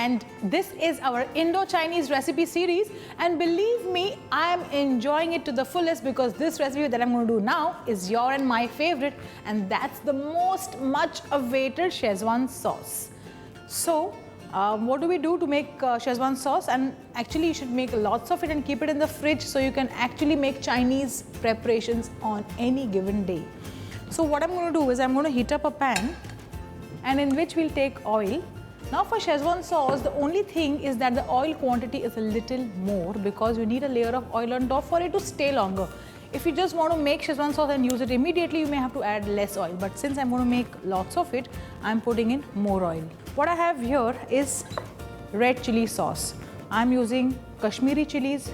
And this is our Indo-Chinese recipe series, and believe me, I am enjoying it to the fullest because this recipe that I'm going to do now is your and my favorite, and that's the much awaited Schezwan sauce. So what do we do to make Schezwan sauce? And actually you should make lots of it and keep it in the fridge so you can actually make Chinese preparations on any given day. So what I'm going to do is I'm going to heat up a pan, and in which we'll take oil. Now for Schezwan sauce, the only thing is that the oil quantity is a little more because you need a layer of oil on top for it to stay longer. If you just want to make Schezwan sauce and use it immediately, you may have to add less oil. But since I'm going to make lots of it, I'm putting in more oil. What I have here is red chili sauce. I'm using Kashmiri chilies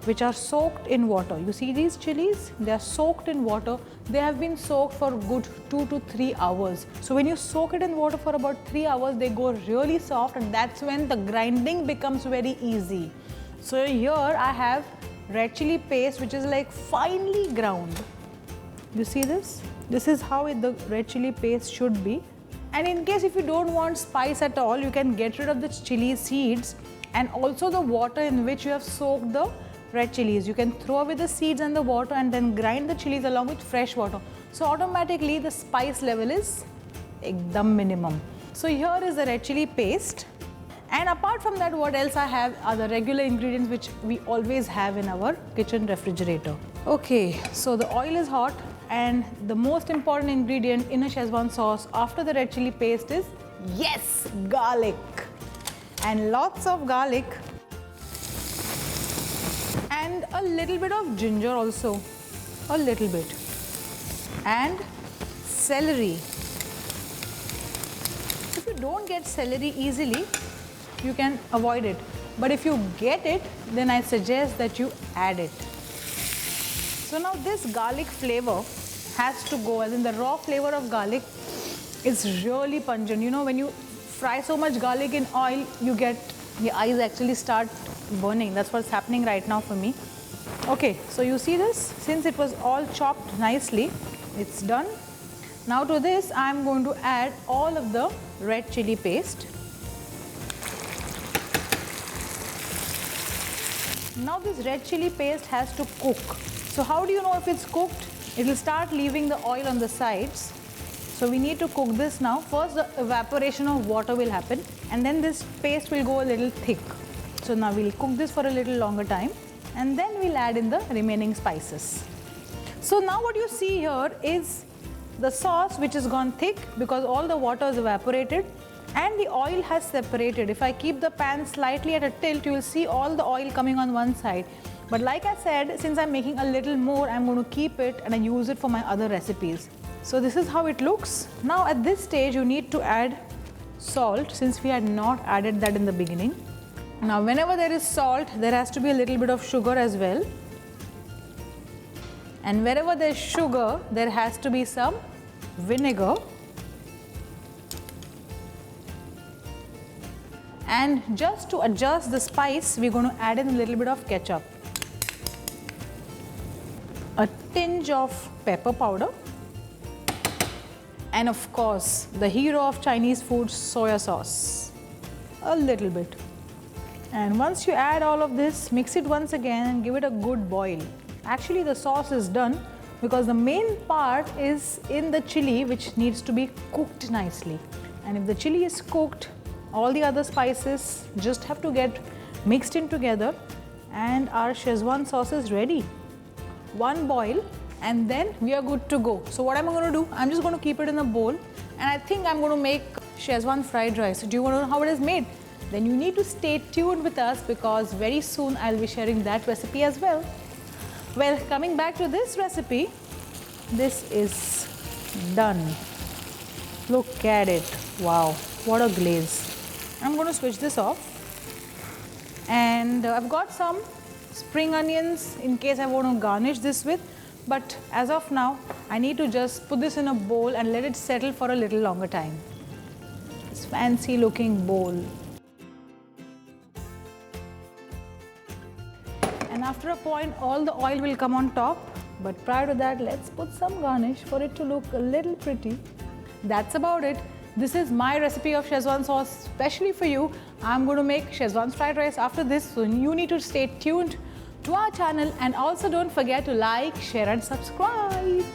which are soaked in water. You see these chilies? They are soaked in water. They have been soaked for good 2 to 3 hours. So when you soak it in water for about 3 hours, they go really soft, and that's when the grinding becomes very easy. So here I have red chili paste which is like finely ground. You see this? This is how the red chili paste should be. And in case if you don't want spice at all, you can get rid of the chili seeds and also the water in which you have soaked the red chilies. You can throw away the seeds and the water and then grind the chilies along with fresh water. So automatically the spice level is ekdam minimum. So here is the red chili paste. And apart from that, what else I have are the regular ingredients which we always have in our kitchen refrigerator. Okay, so the oil is hot, and the most important ingredient in a Schezwan sauce after the red chili paste is, yes, garlic. And lots of garlic. And a little bit of ginger also, a little bit, and celery. If you don't get celery easily, you can avoid it, but if you get it, then I suggest that you add it. So now this garlic flavor has to go, as in the raw flavor of garlic is really pungent. You know, when you fry so much garlic in oil, your eyes actually start burning. That's what's happening right now for me. Okay, so you see this? Since it was all chopped nicely, it's done. Now to this, I'm going to add all of the red chili paste. Now this red chili paste has to cook. So how do you know if it's cooked? It will start leaving the oil on the sides. So we need to cook this now. First the evaporation of water will happen, and then this paste will go a little thick. So now we'll cook this for a little longer time, and then we'll add in the remaining spices. So now what you see here is the sauce which has gone thick because all the water is evaporated and the oil has separated. If I keep the pan slightly at a tilt, you will see all the oil coming on one side. But like I said, since I'm making a little more, I'm going to keep it and I use it for my other recipes. So this is how it looks. Now at this stage, you need to add salt, since we had not added that in the beginning. Now whenever there is salt, there has to be a little bit of sugar as well. And wherever there is sugar, there has to be some vinegar. And just to adjust the spice, we're going to add in a little bit of ketchup. A tinge of pepper powder. And of course, the hero of Chinese food, soya sauce. A little bit. And once you add all of this, mix it once again and give it a good boil. Actually, the sauce is done because the main part is in the chili, which needs to be cooked nicely. And if the chili is cooked, all the other spices just have to get mixed in together and our Schezwan sauce is ready. One boil and then we are good to go. So what am I going to do? I'm just going to keep it in a bowl, and I think I'm going to make Schezwan fried rice. So do you want to know how it is made? Then you need to stay tuned with us because very soon I'll be sharing that recipe as well. Well, coming back to this recipe, this is done. Look at it. Wow, what a glaze. I'm going to switch this off, and I've got some spring onions in case I want to garnish this with, but as of now I need to just put this in a bowl and let it settle for a little longer time. This fancy looking bowl. And after a point, all the oil will come on top, but prior to that, let's put some garnish for it to look a little pretty. That's about it. This is my recipe of Schezwan sauce specially for you. I'm going to make Schezwan fried rice after this, so you need to stay tuned to our channel, and also don't forget to like, share and subscribe.